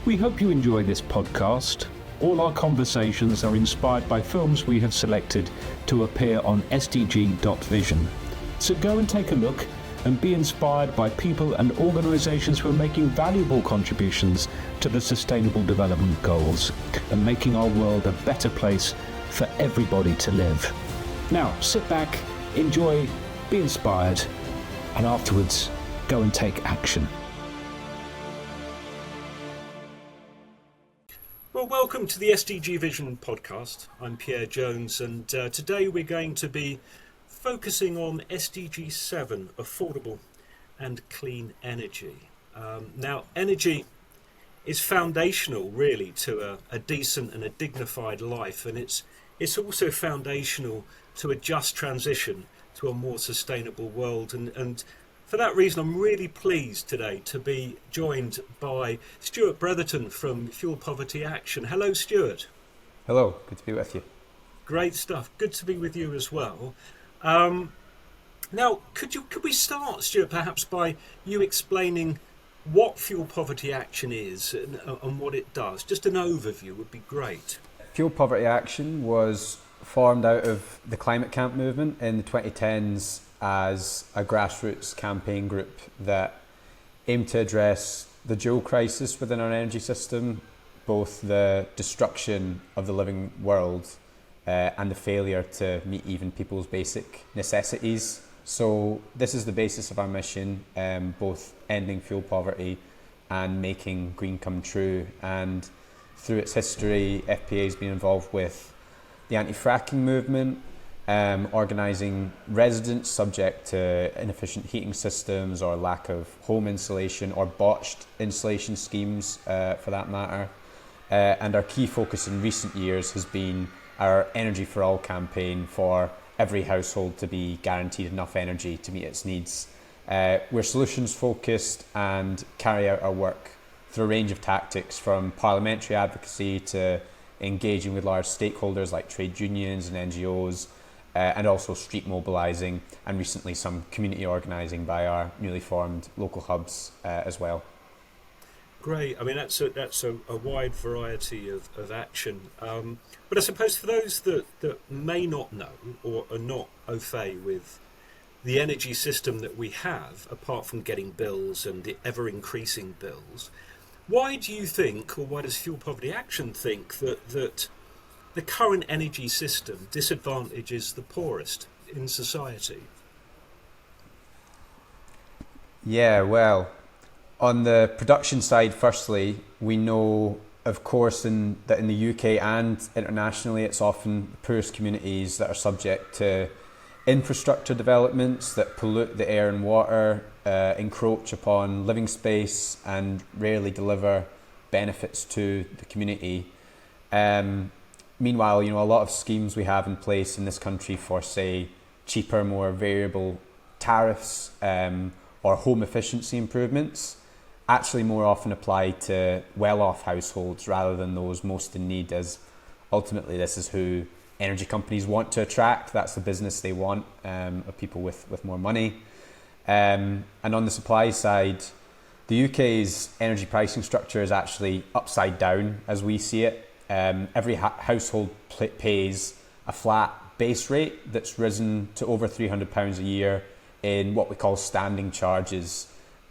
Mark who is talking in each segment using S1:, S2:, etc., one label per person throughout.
S1: We hope you enjoy this podcast. All our conversations are inspired by films we have selected to appear on SDG.vision. So go and take a look and be inspired by people and organisations who are making valuable contributions to the Sustainable Development Goals and making our world a better place for everybody to live. Now, sit back, enjoy, be inspired, and afterwards, go and take action.
S2: Well, welcome to the SDG Vision podcast. I'm Pierre Jones, and today we're going to be focusing on SDG 7, affordable and clean energy. Now, energy is foundational, really, to a decent and a dignified life, and it's also foundational to a just transition to a more sustainable world. And for that reason, I'm really pleased today to be joined by Stu Bretherton from Fuel Poverty Action. Hello, Stuart.
S3: Hello, good to be with you.
S2: Great stuff. Good to be with you as well. Now, could we start, Stuart, perhaps by you explaining what Fuel Poverty Action is and what it does? Just an overview would be great.
S3: Fuel Poverty Action was formed out of the climate camp movement in the 2010s as a grassroots campaign group that aimed to address the dual crisis within our energy system, both the destruction of the living world and the failure to meet even people's basic necessities. So this is the basis of our mission, both ending fuel poverty and making green come true. And through its history, FPA has been involved with the anti-fracking movement, organising residents subject to inefficient heating systems or lack of home insulation or botched insulation schemes for that matter. And our key focus in recent years has been our Energy for All campaign for every household to be guaranteed enough energy to meet its needs. We're solutions focused and carry out our work through a range of tactics, from parliamentary advocacy to engaging with large stakeholders like trade unions and NGOs, and also street mobilising, and recently some community organising by our newly formed local hubs as well.
S2: Great. I mean, that's a wide variety of action. But I suppose for those that may not know or are not au fait with the energy system that we have, apart from getting bills and the ever-increasing bills, why do you think, or why does Fuel Poverty Action think, that the current energy system disadvantages the poorest in society?
S3: Yeah, well, on the production side, firstly, we know, of course, that in the UK and internationally, it's often the poorest communities that are subject to infrastructure developments that pollute the air and water, encroach upon living space, and rarely deliver benefits to the community. Meanwhile, a lot of schemes we have in place in this country for, say, cheaper, more variable tariffs or home efficiency improvements actually more often apply to well-off households rather than those most in need, as ultimately this is who energy companies want to attract. That's the business they want, of people with more money. And on the supply side, the UK's energy pricing structure is actually upside down as we see it. Every household pays a flat base rate that's risen to over £300 a year in what we call standing charges.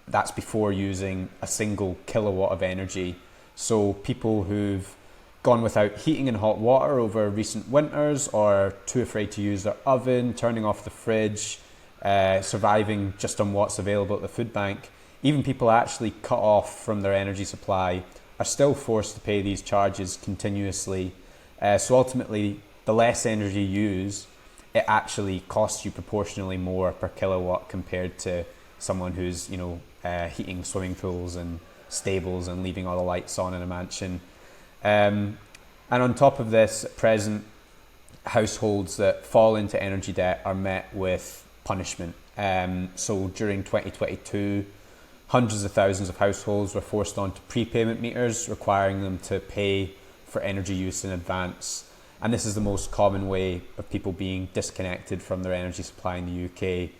S3: That's before using a single kilowatt of energy. So people who've gone without heating and hot water over recent winters, or too afraid to use their oven, turning off the fridge, surviving just on what's available at the food bank, even people actually cut off from their energy supply are still forced to pay these charges continuously. So ultimately, the less energy you use, it actually costs you proportionally more per kilowatt compared to someone who's, heating swimming pools and stables and leaving all the lights on in a mansion. And on top of this, at present, households that fall into energy debt are met with punishment. So during 2022, hundreds of thousands of households were forced onto prepayment meters, requiring them to pay for energy use in advance. And this is the most common way of people being disconnected from their energy supply in the UK.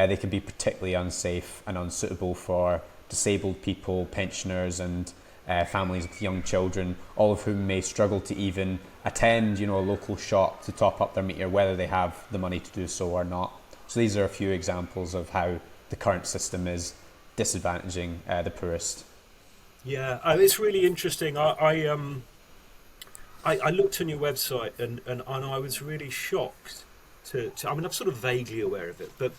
S3: They can be particularly unsafe and unsuitable for disabled people, pensioners, and families with young children, all of whom may struggle to even attend, a local shop to top up their meter, whether they have the money to do so or not. So these are a few examples of how the current system is disadvantaging the poorest.
S2: Yeah, it's really interesting. I looked on your website and I was really shocked to I mean, I'm sort of vaguely aware of it, but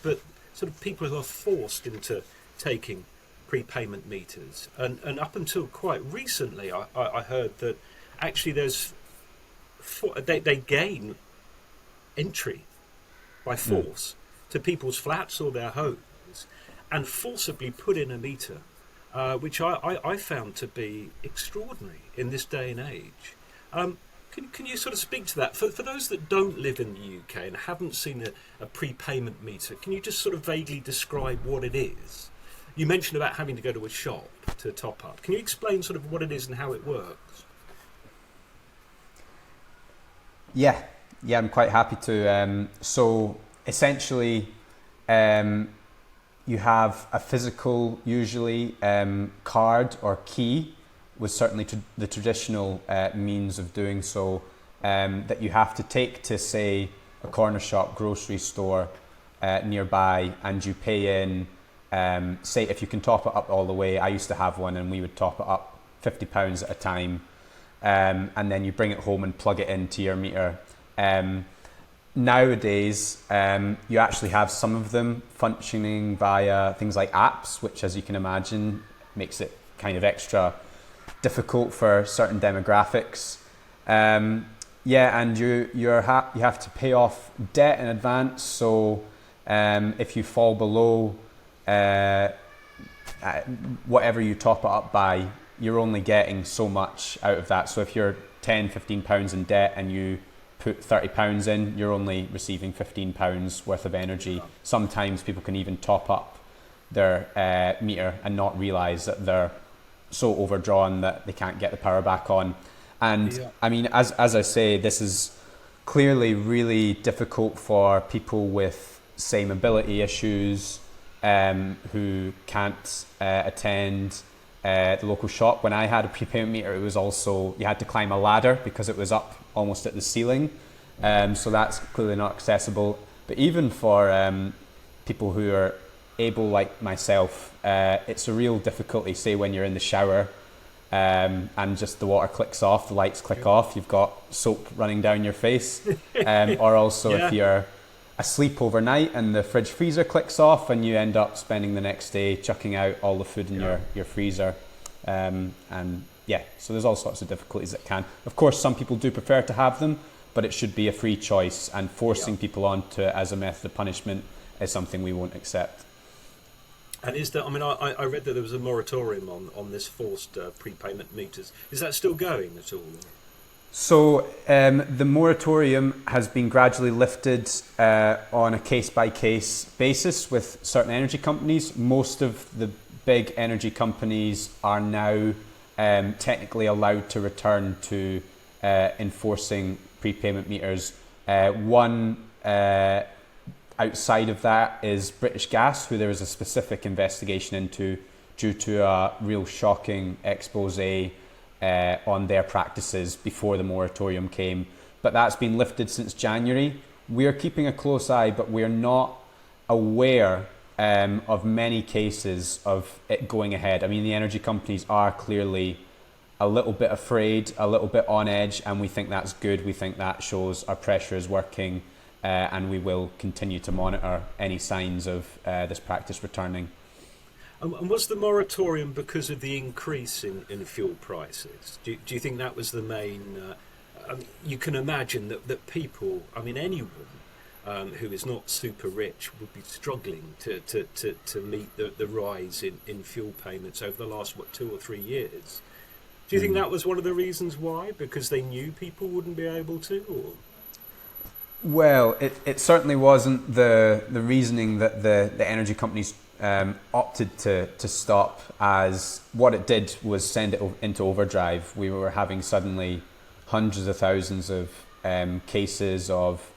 S2: sort of people who are forced into taking prepayment meters, and up until quite recently, I heard that actually they gain entry by force to people's flats or their homes, and forcibly put in a meter, which I found to be extraordinary in this day and age. Can you sort of speak to that? For those that don't live in the UK and haven't seen a prepayment meter, can you just sort of vaguely describe what it is? You mentioned about having to go to a shop to top up. Can you explain sort of what it is and how it works?
S3: Yeah, I'm quite happy to. So essentially, you have a physical, usually, card or key, was certainly the traditional means of doing so, that you have to take to, say, a corner shop, grocery store nearby, and you pay in, say, if you can top it up all the way. I used to have one, and we would top it up £50 at a time, and then you bring it home and plug it into your meter. Nowadays, you actually have some of them functioning via things like apps, which, as you can imagine, makes it kind of extra difficult for certain demographics. And you have to pay off debt in advance. So if you fall below whatever you top it up by, you're only getting so much out of that. So if you're £10-15 in debt and you put £30 in, you're only receiving £15 worth of energy. Sometimes people can even top up their meter and not realise that they're so overdrawn that they can't get the power back on. And I mean, as I say, this is clearly really difficult for people with, say, mobility issues, who can't attend the local shop. When I had a prepayment meter, it was also, you had to climb a ladder because it was up almost at the ceiling. So that's clearly not accessible. But even for people who are able, like myself, it's a real difficulty, say, when you're in the shower and just the water clicks off, the lights click off, you've got soap running down your face. Or also if you're asleep overnight and the fridge freezer clicks off and you end up spending the next day chucking out all the food in your freezer. So there's all sorts of difficulties that can. Of course, some people do prefer to have them, but it should be a free choice, and forcing people onto it as a method of punishment is something we won't accept.
S2: And is that, I mean, I read that there was a moratorium on this forced prepayment meters. Is that still going at all?
S3: So the moratorium has been gradually lifted on a case-by-case basis with certain energy companies. Most of the big energy companies are now technically allowed to return to enforcing prepayment meters. One outside of that is British Gas, who there is a specific investigation into due to a real shocking expose on their practices before the moratorium came. But that's been lifted since January. We're keeping a close eye, but we're not aware of many cases of it going ahead. I mean, the energy companies are clearly a little bit afraid, a little bit on edge, and we think that's good. We think that shows our pressure is working, and we will continue to monitor any signs of this practice returning.
S2: And was the moratorium because of the increase in fuel prices? Do you think that was the main... you can imagine that people, I mean anyone who is not super rich would be struggling to meet the rise in fuel payments over the last, 2 or 3 years. Do you think that was one of the reasons why? Because they knew people wouldn't be able to? Or?
S3: Well, it certainly wasn't the reasoning that the energy companies opted to stop, as what it did was send it into overdrive. We were having suddenly hundreds of thousands of cases of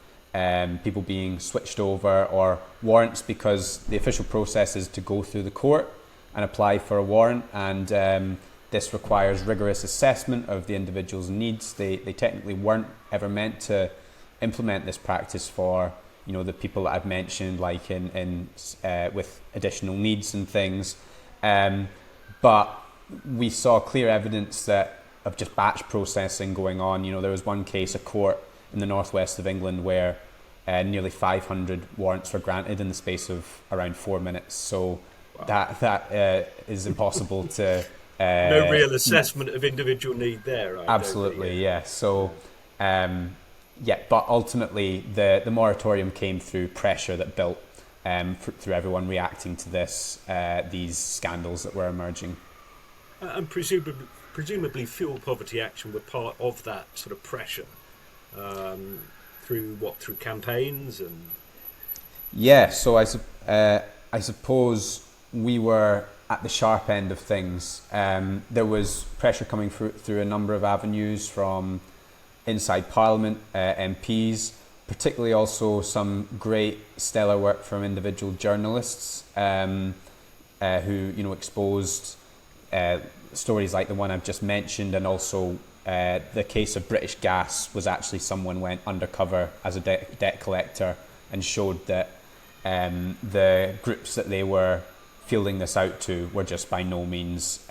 S3: people being switched over, or warrants, because the official process is to go through the court and apply for a warrant, and This requires rigorous assessment of the individual's needs. They technically weren't ever meant to implement this practice for, you know, the people that I've mentioned, like in with additional needs and things. But we saw clear evidence of just batch processing going on. You know, there was one case, a court in the northwest of England, where nearly 500 warrants were granted in the space of around 4 minutes. So wow. that is impossible to...
S2: no real assessment of individual need there.
S3: Absolutely, yeah. So, but ultimately the moratorium came through pressure that built through everyone reacting to these scandals that were emerging.
S2: And presumably fuel poverty action were part of that sort of pressure through campaigns and...
S3: Yeah, so I suppose we were at the sharp end of things. There was pressure coming through a number of avenues from inside Parliament, MPs, particularly also some great stellar work from individual journalists who, you know, exposed stories like the one I've just mentioned, and also the case of British Gas was actually someone went undercover as a debt collector and showed that the groups that they were fielding this out to were just by no means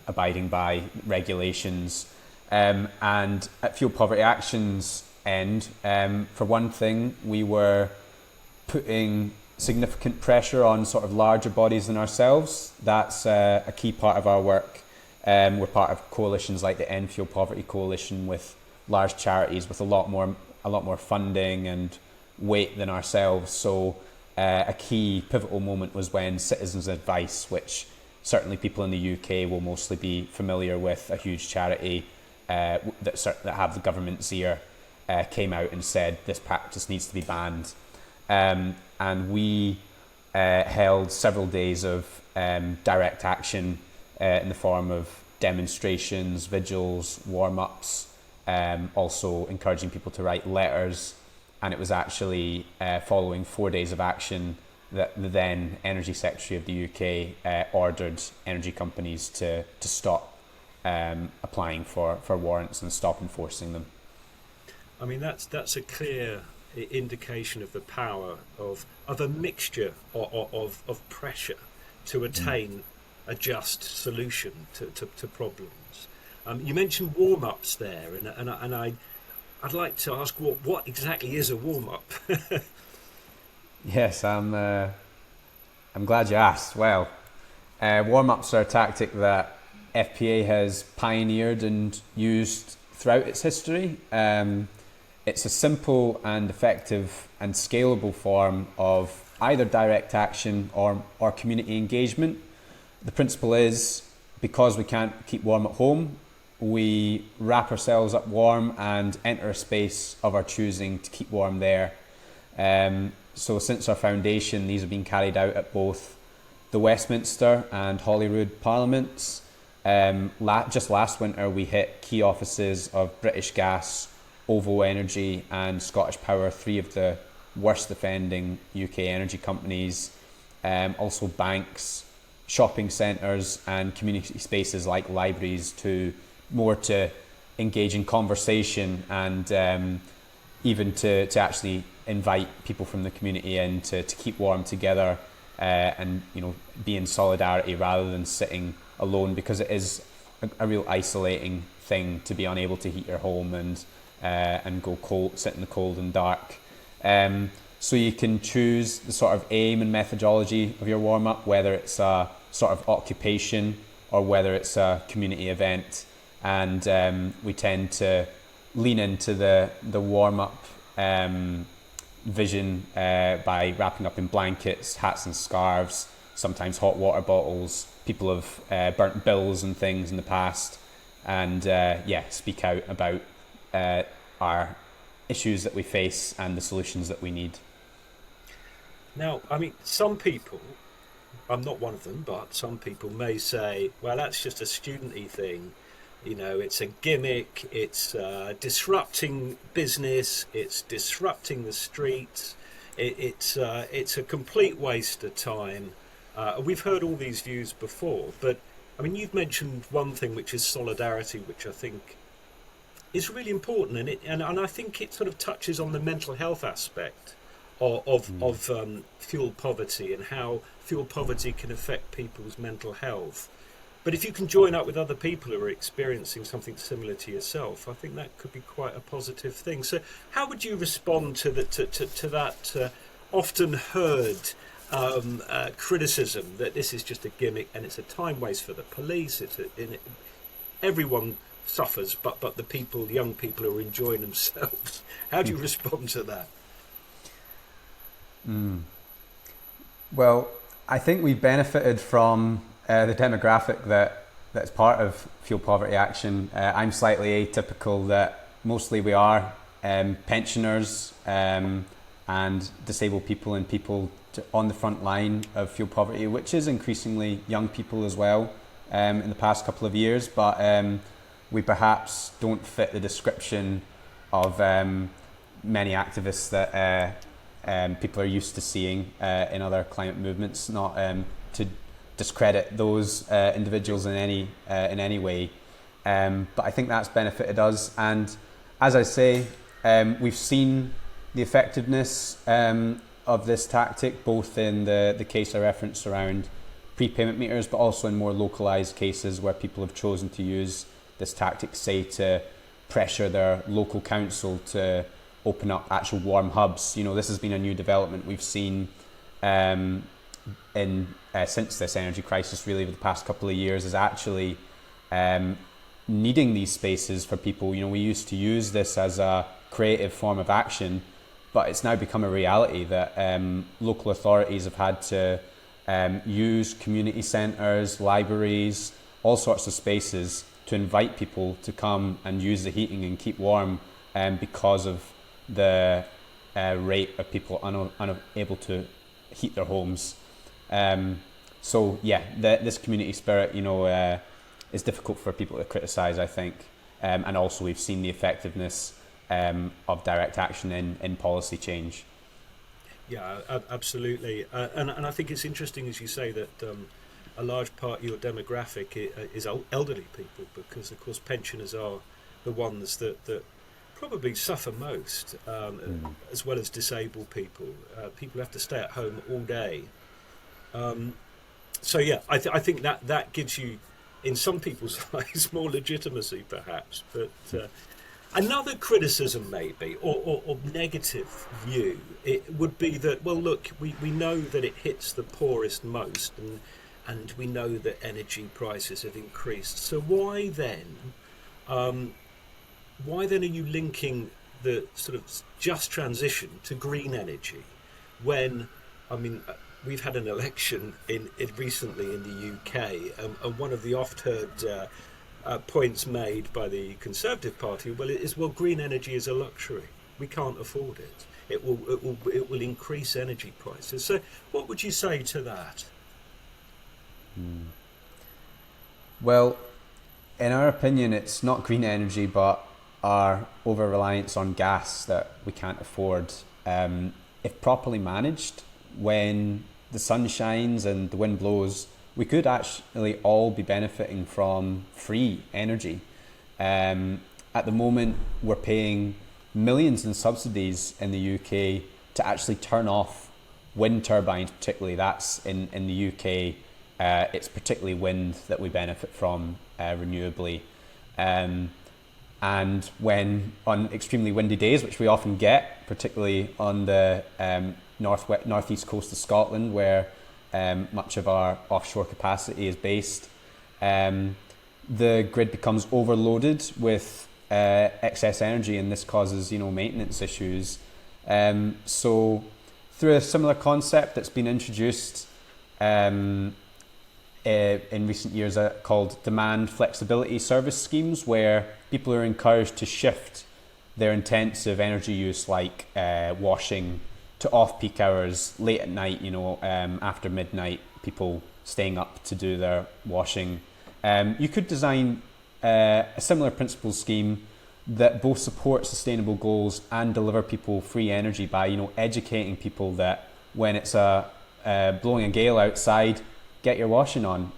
S3: abiding by regulations. And at Fuel Poverty Action's end, for one thing, we were putting significant pressure on sort of larger bodies than ourselves. That's a key part of our work. We're part of coalitions like the End Fuel Poverty Coalition with large charities with a lot more funding and weight than ourselves. So a key pivotal moment was when Citizens Advice, which certainly people in the UK will mostly be familiar with, a huge charity that have the government's ear, came out and said this practice needs to be banned. And we held several days of direct action in the form of demonstrations, vigils, warm-ups, also encouraging people to write letters. And it was actually following 4 days of action that the then Energy Secretary of the UK ordered energy companies to stop applying for warrants and stop enforcing them.
S2: I mean, that's a clear indication of the power of a mixture of pressure to attain a just solution to problems. You mentioned warm-ups there, and I'd like to ask what exactly is a warm-up?
S3: Yes, I'm glad you asked. Well, warm-ups are a tactic that FPA has pioneered and used throughout its history. It's a simple and effective and scalable form of either direct action or community engagement. The principle is, because we can't keep warm at home, we wrap ourselves up warm and enter a space of our choosing to keep warm there. So since our foundation, these have been carried out at both the Westminster and Holyrood Parliaments. Just last winter, we hit key offices of British Gas, OVO Energy and Scottish Power, three of the worst offending UK energy companies. Also banks, shopping centres and community spaces like libraries to engage in conversation and even to actually invite people from the community in to keep warm together and, you know, be in solidarity rather than sitting alone, because it is a real isolating thing to be unable to heat your home and go cold, sit in the cold and dark. So you can choose the sort of aim and methodology of your warm-up, whether it's a sort of occupation or whether it's a community event. And we tend to lean into the warm-up vision by wrapping up in blankets, hats and scarves, sometimes hot water bottles. People have burnt bills and things in the past, and speak out about our issues that we face and the solutions that we need.
S2: Now, I mean, some people, I'm not one of them, but some people may say, well, that's just a student-y thing. You know, it's a gimmick, it's disrupting business, it's disrupting the streets, it's a complete waste of time. We've heard all these views before, but I mean, you've mentioned one thing, which is solidarity, which I think is really important, and I think it sort of touches on the mental health aspect of fuel poverty and how fuel poverty can affect people's mental health. But if you can join up with other people who are experiencing something similar to yourself, I think that could be quite a positive thing. So, how would you respond to that often heard criticism that this is just a gimmick and it's a time waste for the police? Everyone suffers, but the young people who are enjoying themselves. How do you respond to that?
S3: Well, I think we benefited from the demographic that's part of fuel poverty action. I'm slightly atypical that mostly we are pensioners and disabled people and people on the front line of fuel poverty, which is increasingly young people as well in the past couple of years. But we perhaps don't fit the description of many activists that people are used to seeing in other climate movements. Not to discredit those individuals in any way, but I think that's benefited us. And as I say, we've seen the effectiveness of this tactic, both in the case I referenced around prepayment meters, but also in more localized cases where people have chosen to use this tactic, say to pressure their local council to open up actual warm hubs. This has been a new development we've seen since this energy crisis, really, over the past couple of years, is actually needing these spaces for people. We used to use this as a creative form of action, but it's now become a reality that local authorities have had to use community centres, libraries, all sorts of spaces to invite people to come and use the heating and keep warm because of the rate of people unable to heat their homes. So yeah, this community spirit, is difficult for people to criticise, I think, and also we've seen the effectiveness of direct action in policy change.
S2: Yeah, absolutely, and I think it's interesting, as you say, that a large part of your demographic is elderly people, because of course pensioners are the ones that probably suffer most, as well as disabled people. People have to stay at home all day. So yeah, I think that gives you, in some people's eyes, more legitimacy perhaps. But another criticism maybe, or negative view, it would be that, well, look, we know that it hits the poorest most, and we know that energy prices have increased. So why then are you linking the sort of just transition to green energy when, I mean, we've had an election recently in the UK, and one of the oft-heard points made by the Conservative Party, well, green energy is a luxury. We can't afford it. It will increase energy prices. So, what would you say to that?
S3: Well, in our opinion, it's not green energy, but our over-reliance on gas that we can't afford. If properly managed, when the sun shines and the wind blows, we could actually all be benefiting from free energy. At the moment, we're paying millions in subsidies in the UK to actually turn off wind turbines, particularly. That's in the UK. It's particularly wind that we benefit from renewably. And when on extremely windy days, which we often get, particularly on the northeast coast of Scotland, where much of our offshore capacity is based, the grid becomes overloaded with excess energy, and this causes maintenance issues. So through a similar concept that's been introduced in recent years called demand flexibility service schemes, where people are encouraged to shift their intensive energy use, like washing, to off-peak hours, late at night, after midnight, people staying up to do their washing. You could design a similar principle scheme that both support sustainable goals and deliver people free energy by, educating people that when it's blowing a gale outside, get your washing on.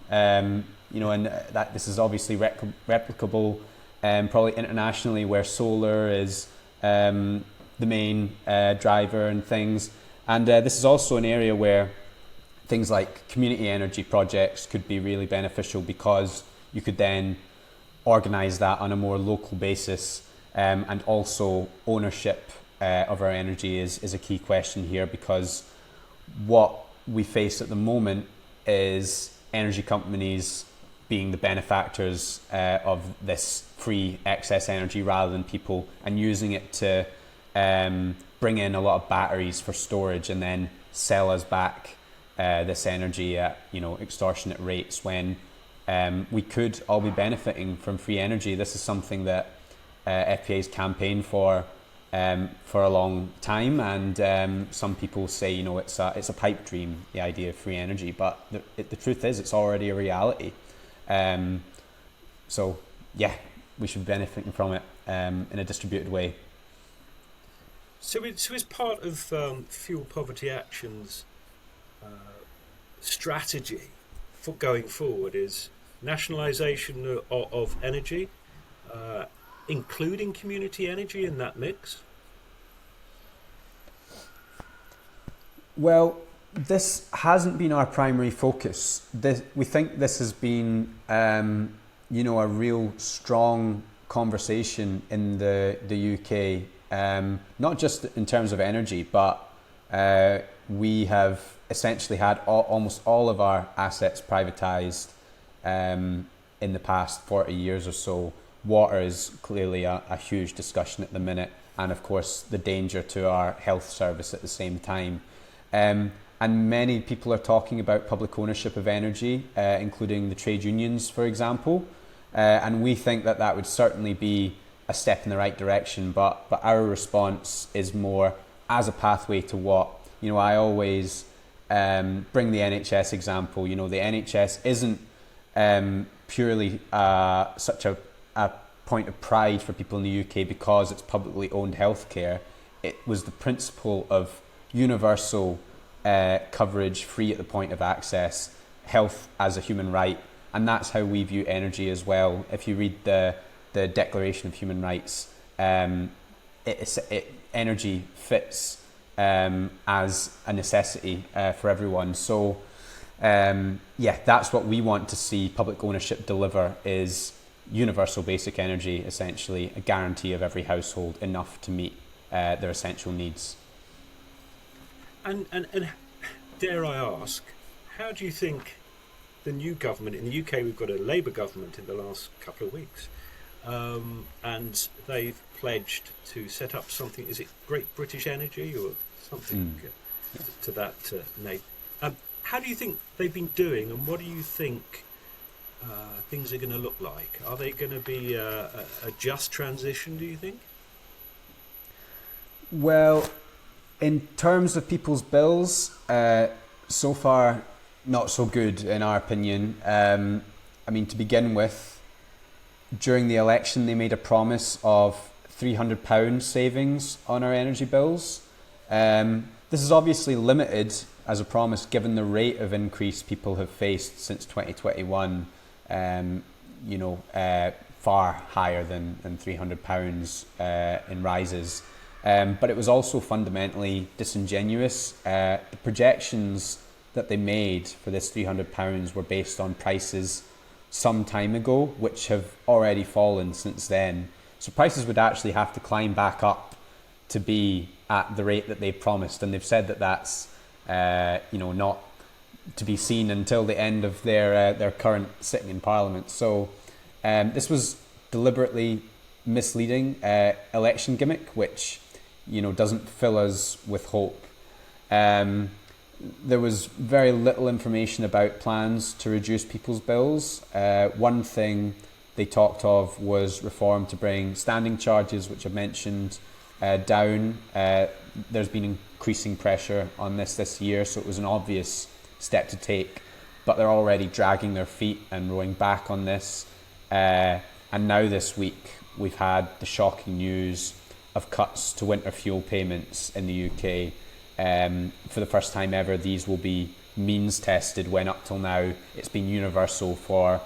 S3: and that this is obviously replicable, probably internationally, where solar is the main driver and things. And this is also an area where things like community energy projects could be really beneficial, because you could then organise that on a more local basis, and also ownership of our energy is a key question here, because what we face at the moment is energy companies being the benefactors of this free excess energy rather than people, and using it to bring in a lot of batteries for storage and then sell us back this energy at extortionate rates, when we could all be benefiting from free energy. This is something that FPA's campaigned for a long time, and some people say it's a pipe dream, the idea of free energy, but the truth is it's already a reality. So yeah, we should be benefiting from it in a distributed way.
S2: So it's part of Fuel Poverty Action's strategy for going forward is nationalisation of energy, including community energy in that mix?
S3: Well, this hasn't been our primary focus. We think this has been, a real strong conversation in the UK, not just in terms of energy, but we have essentially had almost all of our assets privatised in the past 40 years or so. Water is clearly a huge discussion at the minute, and of course the danger to our health service at the same time. And many people are talking about public ownership of energy, including the trade unions, for example. And we think that would certainly be a step in the right direction, but our response is more as a pathway to what? I always bring the NHS example. The NHS isn't purely such a point of pride for people in the UK because it's publicly owned healthcare. It was the principle of universal coverage, free at the point of access, health as a human right, and that's how we view energy as well. If you read the Declaration of Human Rights, energy fits as a necessity for everyone. So that's what we want to see public ownership deliver, is universal basic energy, essentially a guarantee of every household enough to meet their essential needs.
S2: And dare I ask, how do you think the new government in the UK, we've got a Labour government in the last couple of weeks, and they've pledged to set up something, is it Great British Energy or something to that name? How do you think they've been doing, and what do you think things are going to look like? Are they going to be a just transition, do you think?
S3: Well, in terms of people's bills, so far not so good in our opinion. To begin with, during the election they made a promise of £300 savings on our energy bills. This is obviously limited as a promise given the rate of increase people have faced since 2021, far higher than £300 in rises. But it was also fundamentally disingenuous. The projections that they made for this £300 were based on prices some time ago, which have already fallen since then. So prices would actually have to climb back up to be at the rate that they promised, and they've said that that's not to be seen until the end of their current sitting in Parliament. So this was deliberately misleading election gimmick, which doesn't fill us with hope. There was very little information about plans to reduce people's bills. One thing they talked of was reform to bring standing charges, which I mentioned, down. There's been increasing pressure on this year, so it was an obvious step to take, but they're already dragging their feet and rowing back on this. And now this week we've had the shocking news of cuts to winter fuel payments in the UK. For the first time ever, these will be means tested, when up till now it's been universal for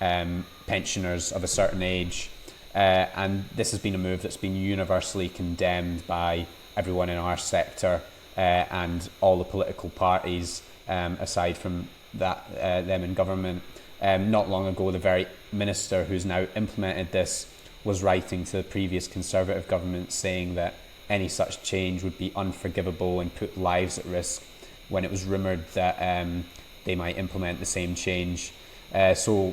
S3: pensioners of a certain age. And this has been a move that's been universally condemned by everyone in our sector and all the political parties, aside from that, them in government. Not long ago, the very minister who's now implemented this was writing to the previous Conservative government saying that any such change would be unforgivable and put lives at risk, when it was rumoured that they might implement the same change. So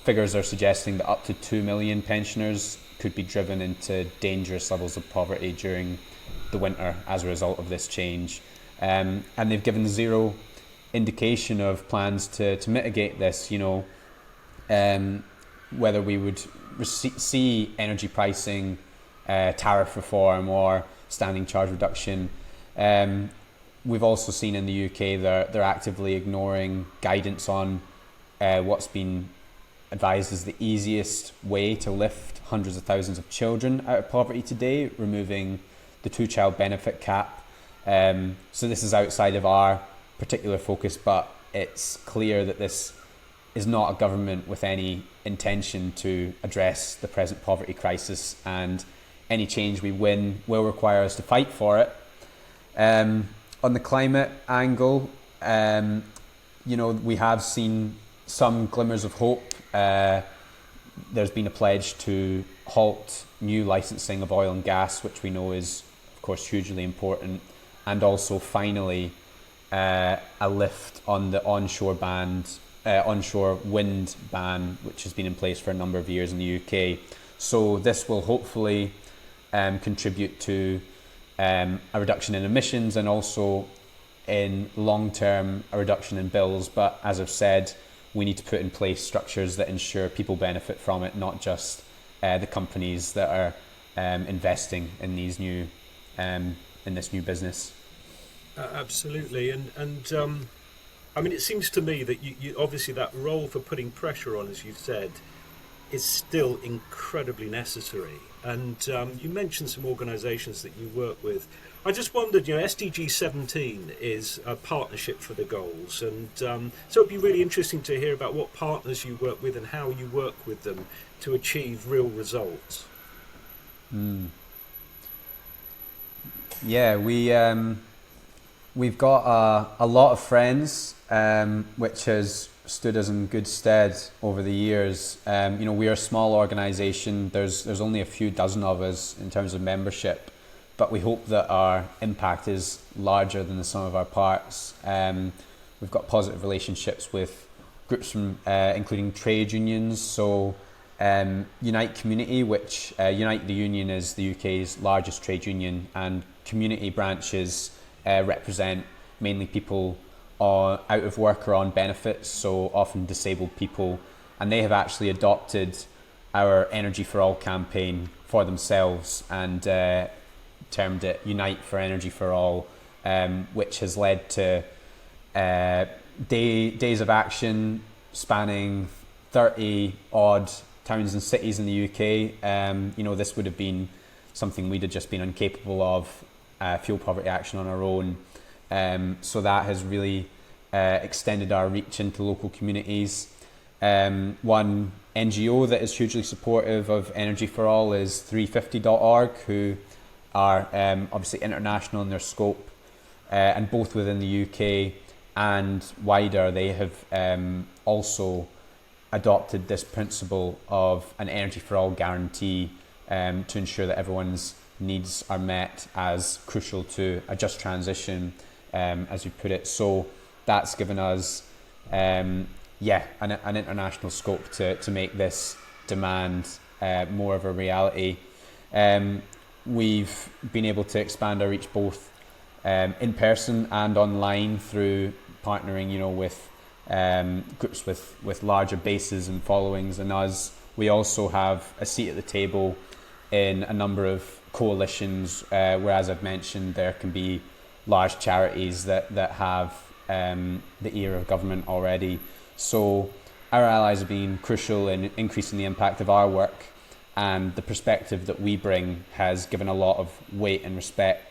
S3: figures are suggesting that up to 2 million pensioners could be driven into dangerous levels of poverty during the winter as a result of this change. And they've given zero indication of plans to mitigate this, whether we would see energy pricing, tariff reform or standing charge reduction. We've also seen in the UK they're actively ignoring guidance on what's been advised as the easiest way to lift hundreds of thousands of children out of poverty today, removing the two-child benefit cap. So this is outside of our particular focus, but it's clear that this is not a government with any intention to address the present poverty crisis, and any change we win will require us to fight for it. On the climate angle, we have seen some glimmers of hope. There's been a pledge to halt new licensing of oil and gas, which we know is, of course, hugely important, and also finally a lift on the onshore wind ban, which has been in place for a number of years in the UK. So this will hopefully contribute to a reduction in emissions and also in long term a reduction in bills. But as I've said, we need to put in place structures that ensure people benefit from it, not just the companies that are investing in these new in this new business.
S2: Absolutely, and I mean, it seems to me that you obviously that role for putting pressure on, as you've said, is still incredibly necessary. And you mentioned some organisations that you work with. I just wondered, SDG 17 is a partnership for the goals, and so it'd be really interesting to hear about what partners you work with and how you work with them to achieve real results.
S3: Yeah, we've got a lot of friends, which has stood us in good stead over the years. We are a small organisation. There's only a few dozen of us in terms of membership, but we hope that our impact is larger than the sum of our parts. We've got positive relationships with groups from including trade unions. So Unite Community, which Unite the Union is the UK's largest trade union, and community branches represent mainly people out of work or on benefits, so often disabled people, and they have actually adopted our Energy for All campaign for themselves and termed it Unite for Energy for All, which has led to days of action spanning 30 odd towns and cities in the UK. This would have been something we'd have just been incapable of, fuel poverty action on our own. So that has really extended our reach into local communities. One NGO that is hugely supportive of Energy for All is 350.org, who are obviously international in their scope, and both within the UK and wider, they have also adopted this principle of an Energy for All guarantee to ensure that everyone's needs are met as crucial to a just transition, as you put it. So that's given us an international scope to make this demand more of a reality. We've been able to expand our reach both in person and online through partnering, with groups with larger bases and followings than us. We also have a seat at the table in a number of coalitions, where, as I've mentioned, there can be large charities that have the ear of government already. So our allies have been crucial in increasing the impact of our work, and the perspective that we bring has given a lot of weight and respect,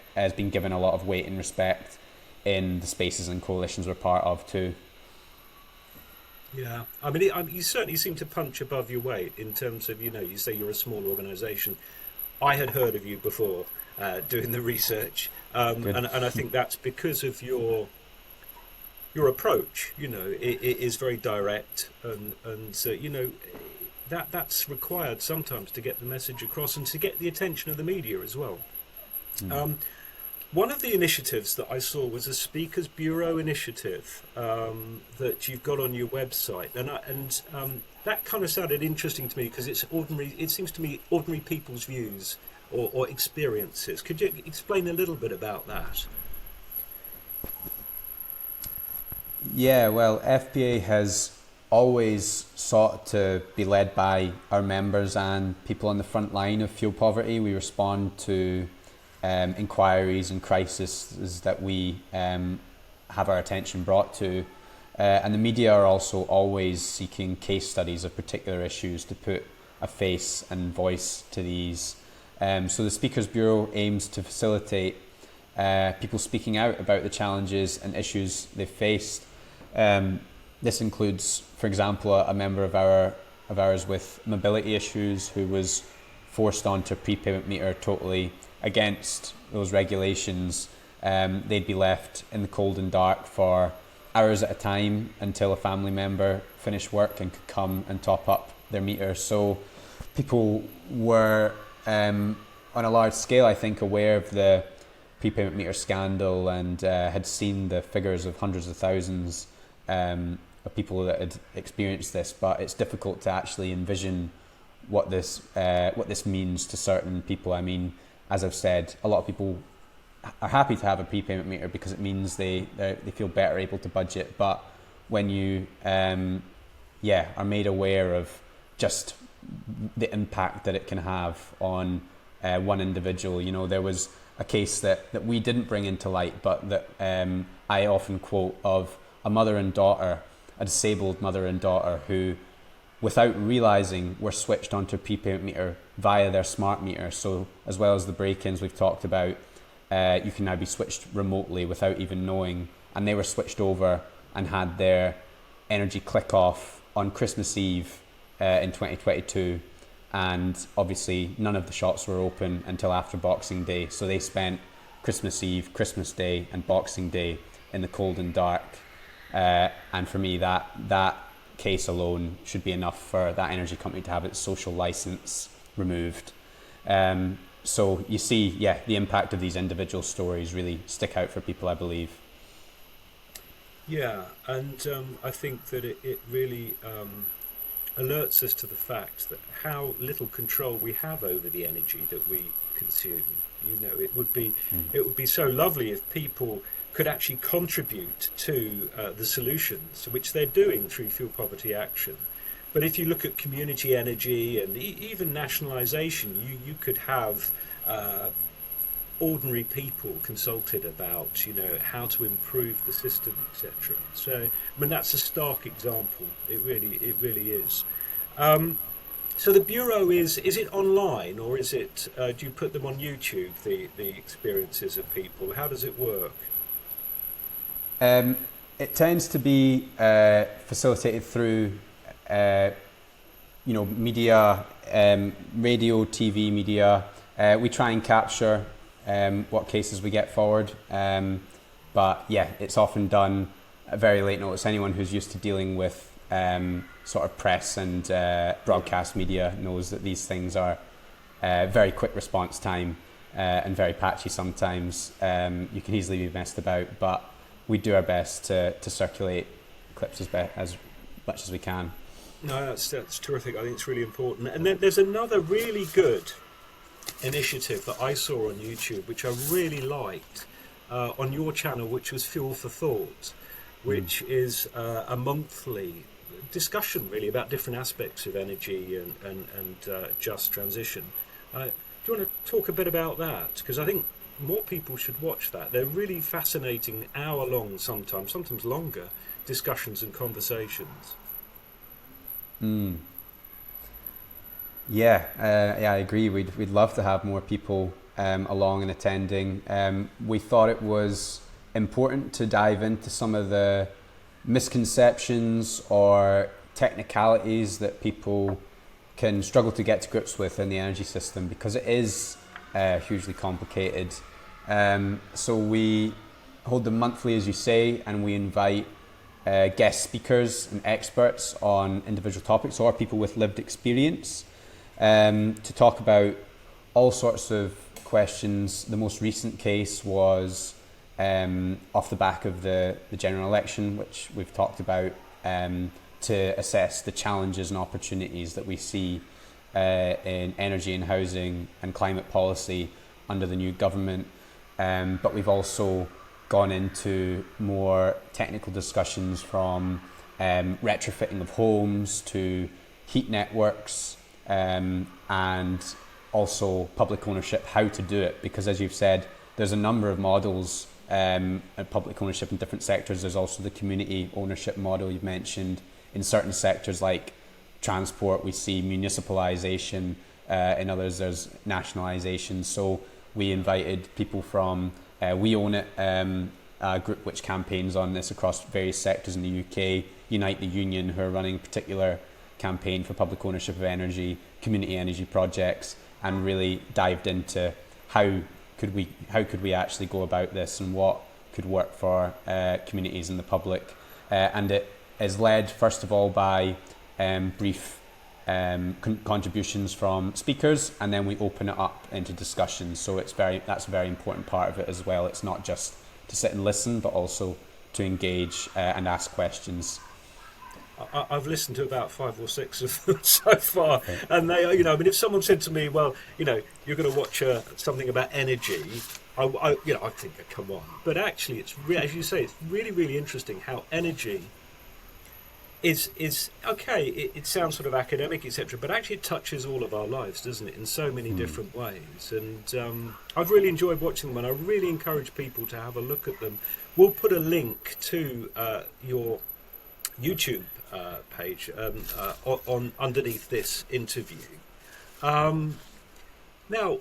S3: in the spaces and coalitions we're part of too.
S2: Yeah, I mean, you certainly seem to punch above your weight in terms of, you say you're a small organisation. I had heard of you before doing the research,
S3: Good.
S2: and I think that's because of your approach. It is very direct, and that's required sometimes to get the message across and to get the attention of the media as well. Um, One of the initiatives that I saw was a Speakers Bureau initiative that you've got on your website, and that kind of sounded interesting to me because it's ordinary. It seems to me ordinary people's views or experiences. Could you explain a little bit about that?
S3: Yeah, well, FBA has always sought to be led by our members and people on the front line of fuel poverty. We respond to inquiries and crises that we have our attention brought to. And the media are also always seeking case studies of particular issues to put a face and voice to these. So the Speakers Bureau aims to facilitate people speaking out about the challenges and issues they've faced. This includes, for example, a member of ours with mobility issues who was forced onto a prepayment meter totally against those regulations. They'd be left in the cold and dark for hours at a time until a family member finished work and could come and top up their meter. So people were on a large scale, I think, aware of the prepayment meter scandal and had seen the figures of hundreds of thousands of people that had experienced this, but it's difficult to actually envision what this means to certain people. I mean, as I've said, a lot of people are happy to have a prepayment meter because it means they feel better able to budget. But when you are made aware of just the impact that it can have on one individual, there was a case that we didn't bring into light, but that I often quote, of a mother and daughter, a disabled mother and daughter who, without realising, were switched onto a prepayment meter via their smart meter. So as well as the break-ins we've talked about, you can now be switched remotely without even knowing. And they were switched over and had their energy click off on Christmas Eve in 2022. And obviously none of the shops were open until after Boxing Day. So they spent Christmas Eve, Christmas Day and Boxing Day in the cold and dark. And for me, that case alone should be enough for that energy company to have its social license removed. So you see, the impact of these individual stories really stick out for people, I believe.
S2: Yeah, and I think that it really alerts us to the fact that how little control we have over the energy that we consume. It would be so lovely if people could actually contribute to the solutions, which they're doing through fuel poverty action. But if you look at community energy and even nationalisation, you could have ordinary people consulted about, how to improve the system, etc. So, I mean, that's a stark example. It really is. So the Bureau is it online, or is it? Do you put them on YouTube? The experiences of people. How does it work?
S3: It tends to be facilitated through, media, radio, TV media. We try and capture what cases we get forward, but it's often done at very late notice. Anyone who's used to dealing with sort of press and broadcast media knows that these things are very quick response time and very patchy sometimes. You can easily be messed about, but we do our best to circulate clips as much as we can.
S2: No, that's terrific. I think it's really important. And then there's another really good initiative that I saw on YouTube, which I really liked, on your channel, which was Fuel for Thought, which is a monthly discussion really about different aspects of energy and just transition. Do you want to talk a bit about that? Because I think more people should watch that. They're really fascinating, hour-long sometimes longer, discussions and conversations.
S3: Yeah, I agree. We'd love to have more people along and attending. We thought it was important to dive into some of the misconceptions or technicalities that people can struggle to get to grips with in the energy system, because it is hugely complicated. So we hold them monthly, as you say, and we invite guest speakers and experts on individual topics, or people with lived experience, to talk about all sorts of questions. The most recent case was off the back of the general election, which we've talked about, to assess the challenges and opportunities that we see in energy and housing and climate policy under the new government. But we've also gone into more technical discussions, from retrofitting of homes to heat networks, and also public ownership, how to do it. Because as you've said, there's a number of models of public ownership in different sectors. There's also the community ownership model you've mentioned. In certain sectors like transport, we see municipalisation. In others, there's nationalisation. So we invited people from We Own It, a group which campaigns on this across various sectors in the UK, Unite the Union, who are running a particular campaign for public ownership of energy, community energy projects, and really dived into how could we actually go about this and what could work for communities and the public. And it is led, first of all, by brief contributions from speakers, and then we open it up into discussions. So that's a very important part of it as well. It's not just to sit and listen, but also to engage and ask questions.
S2: I've listened to about 5 or 6 of them so far, okay. And they, if someone said to me, well, you're going to watch something about energy, I think, come on. But actually, as you say, it's really, really interesting how energy is okay. It sounds sort of academic, etc., but actually it touches all of our lives, doesn't it, in so many different ways. And I've really enjoyed watching them, and I really encourage people to have a look at them. We'll put a link to your YouTube page on underneath this interview. Now,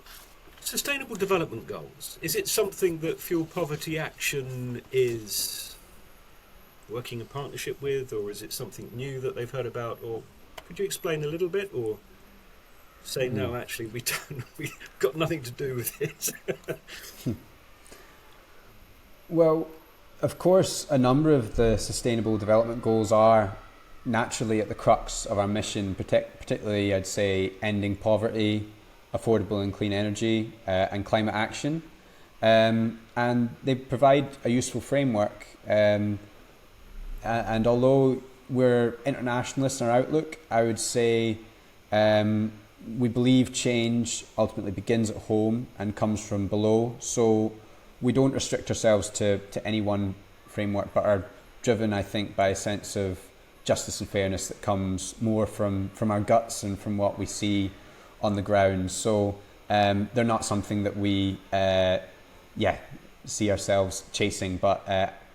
S2: Sustainable Development Goals, is it something that Fuel Poverty Action is working in partnership with, or is it something new that they've heard about? Or could you explain a little bit, or say no, actually we've got nothing to do with it?
S3: Well, of course, a number of the Sustainable Development Goals are naturally at the crux of our mission, particularly, I'd say, ending poverty, affordable and clean energy, and climate action. And they provide a useful framework. And although we're internationalists in our outlook, I would say we believe change ultimately begins at home and comes from below. So we don't restrict ourselves to any one framework, but are driven, I think, by a sense of justice and fairness that comes more from our guts and from what we see on the ground. So they're not something that we see ourselves chasing, but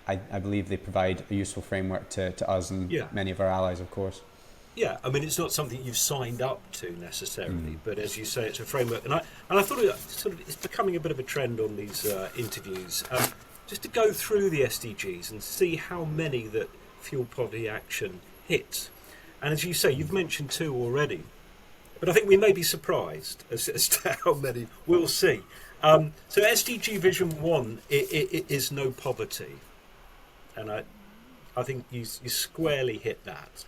S3: I believe they provide a useful framework to us and many of our allies, of course.
S2: Yeah, I mean, it's not something you've signed up to necessarily, but as you say, it's a framework. And I thought it's becoming a bit of a trend on these interviews, just to go through the SDGs and see how many that Fuel Poverty Action hits. And as you say, you've mentioned 2 already, but I think we may be surprised as to how many. We'll see. So SDG Vision 1 it is no poverty. And I think you squarely hit that.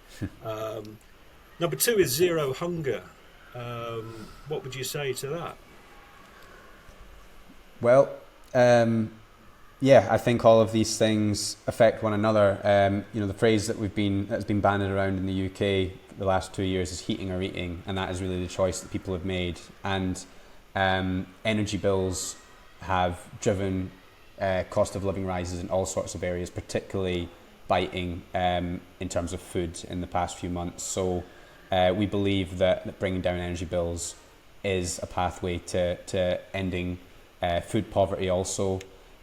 S2: Number 2 is zero hunger. What would you say to that?
S3: Well, I think all of these things affect one another. The phrase that's been bandied around in the UK for the last 2 years is heating or eating, and that is really the choice that people have made. And energy bills have driven cost of living rises in all sorts of areas, particularly biting in terms of food in the past few months. So we believe that bringing down energy bills is a pathway to ending food poverty also,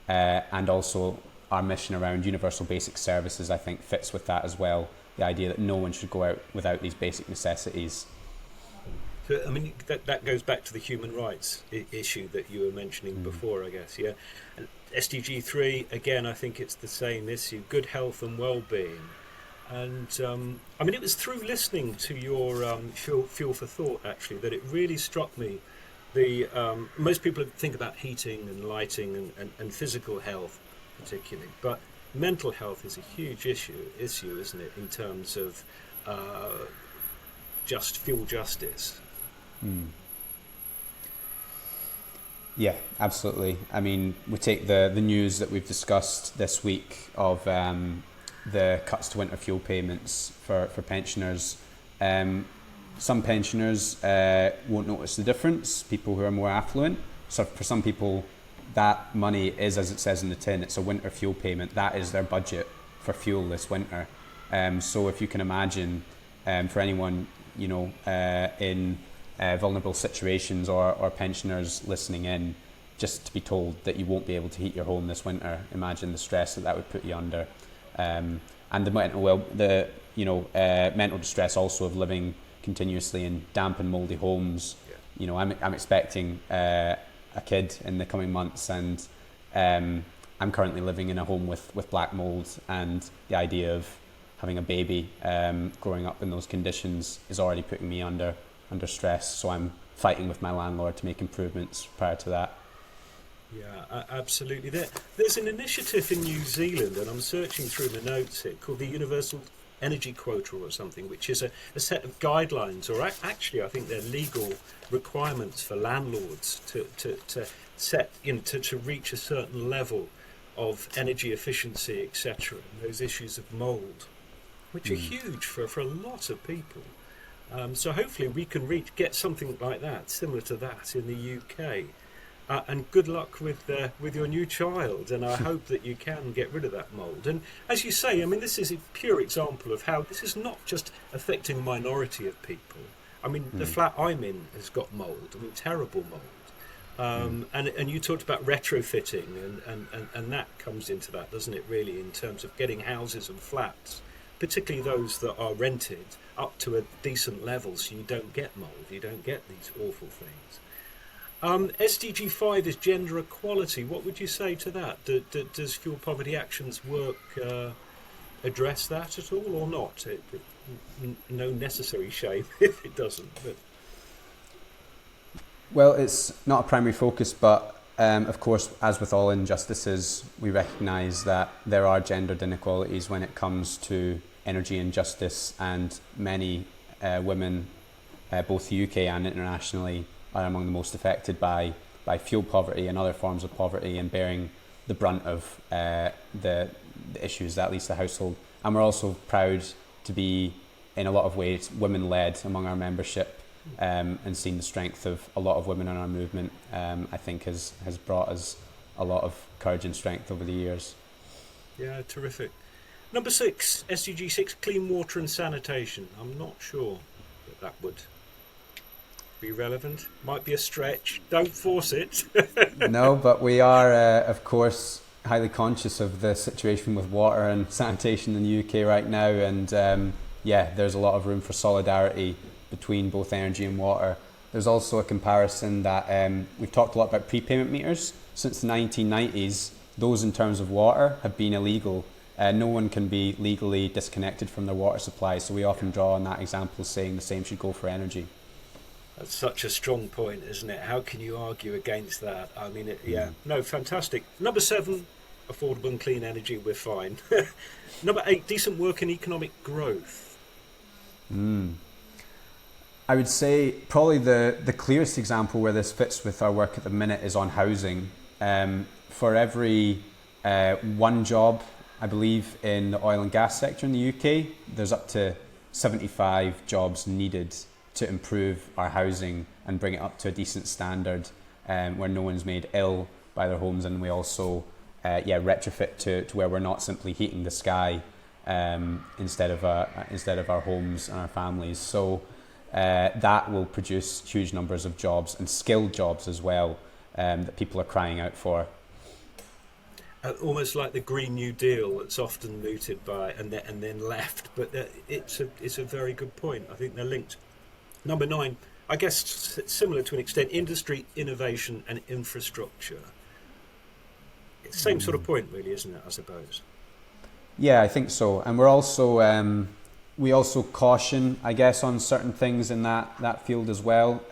S3: and also our mission around universal basic services, I think, fits with that as well. The idea that no one should go out without these basic necessities.
S2: So, I mean, that goes back to the human rights issue that you were mentioning before, I guess, yeah? And SDG 3, again, I think it's the same issue, good health and well-being. And I mean, it was through listening to your Fuel for Thought, actually, that it really struck me. Most people think about heating and lighting and physical health, particularly, but mental health is a huge issue, isn't it, in terms of just fuel justice?
S3: Mm. Yeah, absolutely. I mean, we take the news that we've discussed this week of the cuts to winter fuel payments for pensioners. Some pensioners won't notice the difference, people who are more affluent. So for some people, that money is, as it says in the tin, it's a winter fuel payment. That is their budget for fuel this winter. So if you can imagine, for anyone, you know, in vulnerable situations or pensioners listening in, just to be told that you won't be able to heat your home this winter, imagine the stress that would put you under. And the mental distress also of living continuously in damp and mouldy homes.
S2: Yeah.
S3: You know, I'm expecting a kid in the coming months, and I'm currently living in a home with black mould, and the idea of having a baby growing up in those conditions is already putting me under stress. So I'm fighting with my landlord to make improvements prior to that.
S2: Yeah, absolutely. There's an initiative in New Zealand, and I'm searching through the notes here, called the Universal Energy Quota or something, which is a set of guidelines, or actually I think they're legal requirements for landlords to set, to reach a certain level of energy efficiency, etc. And those issues of mould, which are huge for a lot of people. So hopefully we can get something like that, similar to that, in the UK. And good luck with your new child, and I hope that you can get rid of that mould. And as you say, I mean, this is a pure example of how this is not just affecting a minority of people. I mean, the flat I'm in has got mould, I mean, terrible mould. And you talked about retrofitting, and that comes into that, doesn't it, really, in terms of getting houses and flats, particularly those that are rented, up to a decent level so you don't get mould, you don't get these awful things. SDG 5 is gender equality. What would you say to that? Does Fuel Poverty Action's work address that at all, or not? No necessary shame if it doesn't. But.
S3: Well, it's not a primary focus, but of course, as with all injustices, we recognise that there are gendered inequalities when it comes to energy injustice, and many women, both UK and internationally, are among the most affected by fuel poverty and other forms of poverty, and bearing the brunt of the issues that leads to household. And we're also proud to be, in a lot of ways, women-led among our membership, and seeing the strength of a lot of women in our movement, I think has brought us a lot of courage and strength over the years.
S2: Yeah, terrific. Number 6, SDG 6, clean water and sanitation. I'm not sure that would be relevant. Might be a stretch. Don't force it.
S3: No, but we are, of course, highly conscious of the situation with water and sanitation in the UK right now, and there's a lot of room for solidarity between both energy and water. There's also a comparison that we've talked a lot about prepayment meters. Since the 1990s, those in terms of water have been illegal. No one can be legally disconnected from their water supply, so we often draw on that example, saying the same should go for energy.
S2: That's such a strong point, isn't it? How can you argue against that? I mean, no, fantastic. Number 7, affordable and clean energy, we're fine. Number 8, decent work and economic growth.
S3: I would say probably the clearest example where this fits with our work at the minute is on housing. For every one job, I believe, in the oil and gas sector in the UK, there's up to 75 jobs needed to improve our housing and bring it up to a decent standard, where no one's made ill by their homes, and we also retrofit to where we're not simply heating the sky instead of our homes and our families. So that will produce huge numbers of jobs, and skilled jobs as well, that people are crying out for.
S2: Almost like the Green New Deal that's often mooted by and then left, but it's a very good point. I think they're linked. Number 9, I guess similar to an extent, industry, innovation and infrastructure. Same sort of point, really, isn't it? I suppose.
S3: Yeah, I think so. And we're also we also caution, I guess, on certain things in that field as well.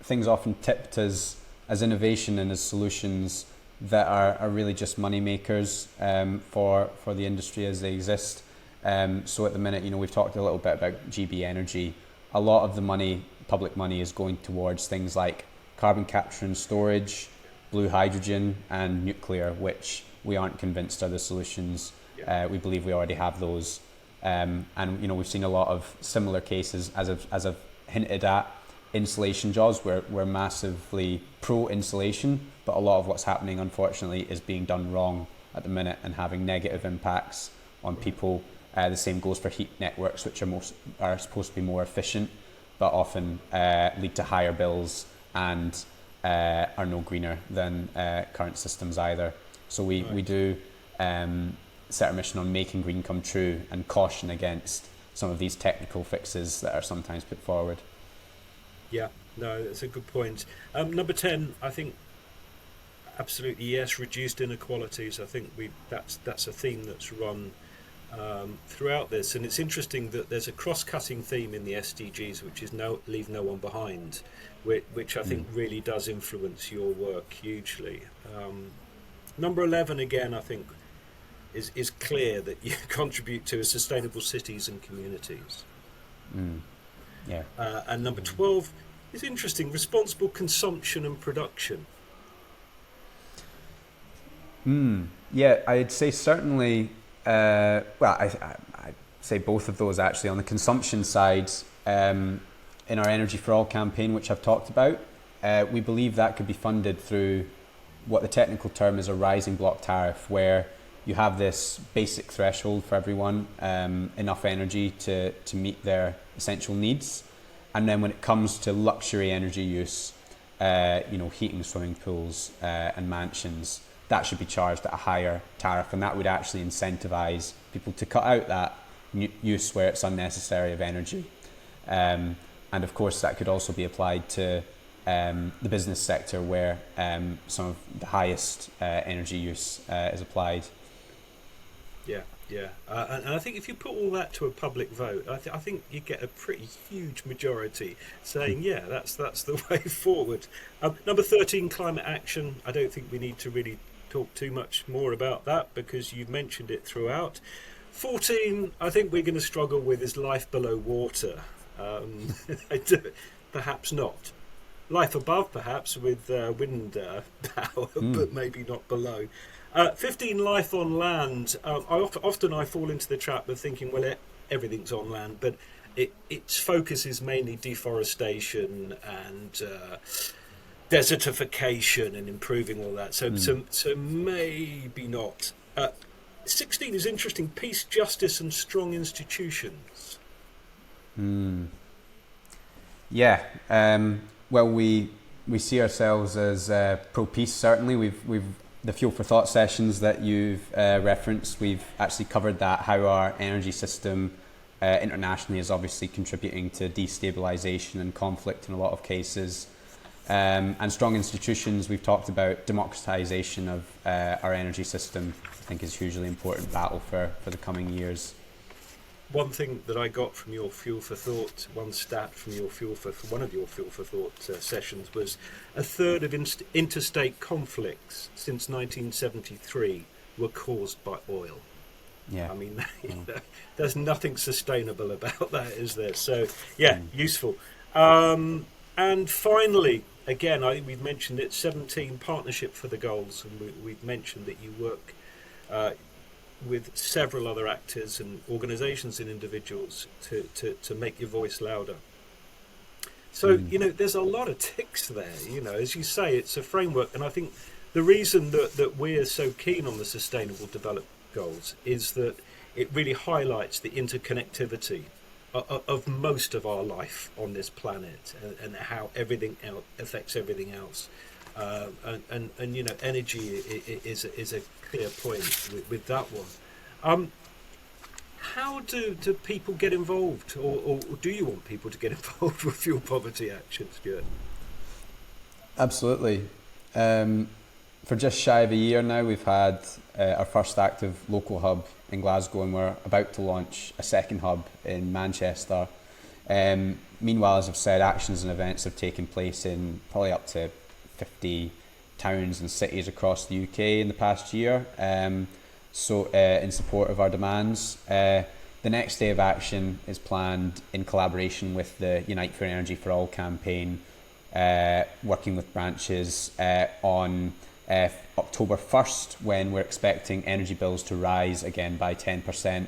S3: Things often tipped as innovation and as solutions that are really just money makers for the industry as they exist. So at the minute, we've talked a little bit about GB Energy. A lot of the money, public money, is going towards things like carbon capture and storage, blue hydrogen, and nuclear, which we aren't convinced are the solutions. We believe we already have those, and we've seen a lot of similar cases, as I've hinted at. Insulation jobs, we're massively pro insulation, but a lot of what's happening, unfortunately, is being done wrong at the minute and having negative impacts on people. The same goes for heat networks, which are supposed to be more efficient, but often lead to higher bills and are no greener than current systems either. So we do set our mission on making green come true and caution against some of these technical fixes that are sometimes put forward.
S2: Yeah, no, that's a good point. Number 10, I think, absolutely yes, reduced inequalities. I think that's a theme that's run throughout this, and it's interesting that there's a cross-cutting theme in the SDGs, which is leave no one behind, which I think really does influence your work hugely. Number 11, again, I think is clear that you contribute to sustainable cities and communities.
S3: Yeah.
S2: And number 12 is interesting, responsible consumption and production.
S3: Yeah, I'd say certainly, I'd say both of those actually. On the consumption side, in our Energy for All campaign, which I've talked about, we believe that could be funded through what the technical term is a rising block tariff, where you have this basic threshold for everyone, enough energy to meet their essential needs. And then when it comes to luxury energy use, heating swimming pools and mansions, that should be charged at a higher tariff, and that would actually incentivize people to cut out that use where it's unnecessary of energy. And of course, that could also be applied to the business sector, where some of the highest energy use is applied.
S2: Yeah. And I think if you put all that to a public vote, I think you get a pretty huge majority saying, yeah, that's the way forward. Number 13, climate action. I don't think we need to really talk too much more about that because you've mentioned it throughout. 14, I think we're going to struggle with is life below water. Perhaps not. Life above, perhaps, with wind power, but maybe not below. 15, life on land. Often I fall into the trap of thinking, well, everything's on land, but its focus is mainly deforestation and desertification and improving all that. So maybe not. 16 is interesting. Peace, justice, and strong institutions.
S3: Yeah. Well, we see ourselves as pro-peace. Certainly, we've the Fuel for Thought sessions that you've referenced. We've actually covered that, how our energy system internationally is obviously contributing to destabilisation and conflict in a lot of cases. And strong institutions, we've talked about democratisation of our energy system. I think is hugely important battle for the coming years.
S2: One thing that I got from your Fuel for Thought, one stat from your one of your Fuel for Thought sessions was a third of interstate conflicts since 1973 were caused by oil.
S3: Yeah.
S2: I mean, there's nothing sustainable about that, is there? So, useful. And finally, again, we've mentioned it, 17, partnership for the goals, and we've mentioned that you work with several other actors and organisations and individuals to make your voice louder. So, there's a lot of ticks there. As you say, it's a framework. And I think the reason that we're so keen on the Sustainable Development Goals is that it really highlights the interconnectivity of most of our life on this planet and how everything else affects everything else. And energy is a clear point with that one. How do people get involved, or do you want people to get involved with fuel poverty action, Stuart?
S3: Absolutely. For just shy of a year now, we've had our first active local hub in Glasgow, and we're about to launch a second hub in Manchester. Meanwhile, as I've said, actions and events have taken place in probably up to 50 towns and cities across the UK in the past year, in support of our demands. The next day of action is planned in collaboration with the Unite for Energy for All campaign, working with branches on October 1st, when we're expecting energy bills to rise again by 10%.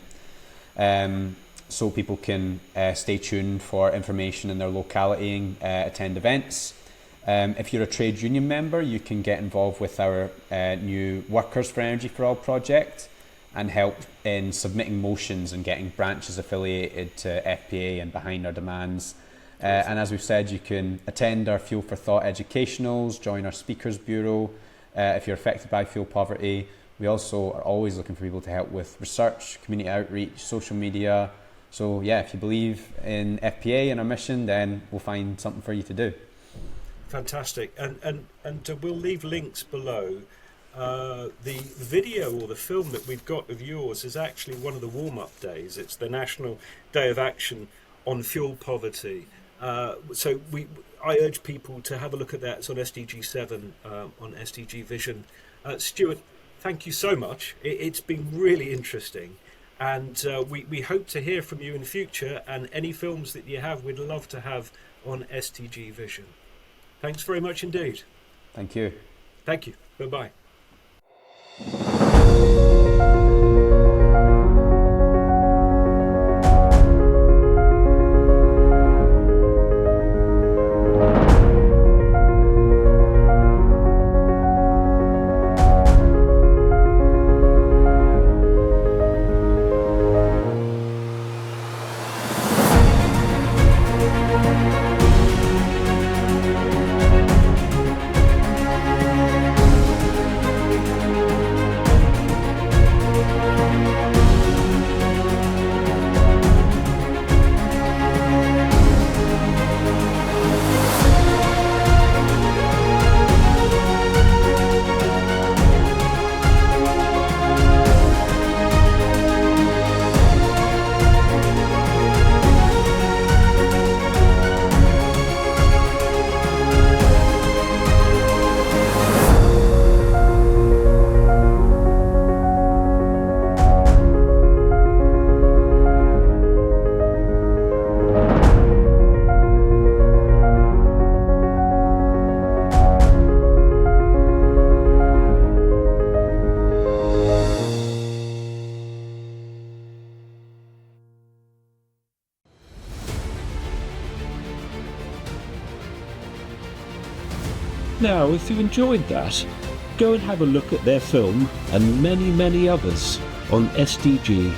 S3: So people can stay tuned for information in their locality and attend events. If you're a trade union member, you can get involved with our new Workers for Energy for All project and help in submitting motions and getting branches affiliated to FPA and behind our demands. And as we've said, you can attend our Fuel for Thought educationals, join our speakers bureau if you're affected by fuel poverty. We also are always looking for people to help with research, community outreach, social media. So yeah, if you believe in FPA and our mission, then we'll find something for you to do.
S2: Fantastic. And we'll leave links below. The video or the film that we've got of yours is actually one of the warm-up days. It's the National Day of Action on Fuel Poverty. So I urge people to have a look at that. It's on SDG 7, on SDG Vision. Stuart, thank you so much. It's been really interesting. And we hope to hear from you in the future, and any films that you have, we'd love to have on SDG Vision. Thanks very much indeed.
S3: Thank you.
S2: Thank you. Bye-bye.
S1: Now, if you enjoyed that, go and have a look at their film and many, many others on sdg.vision.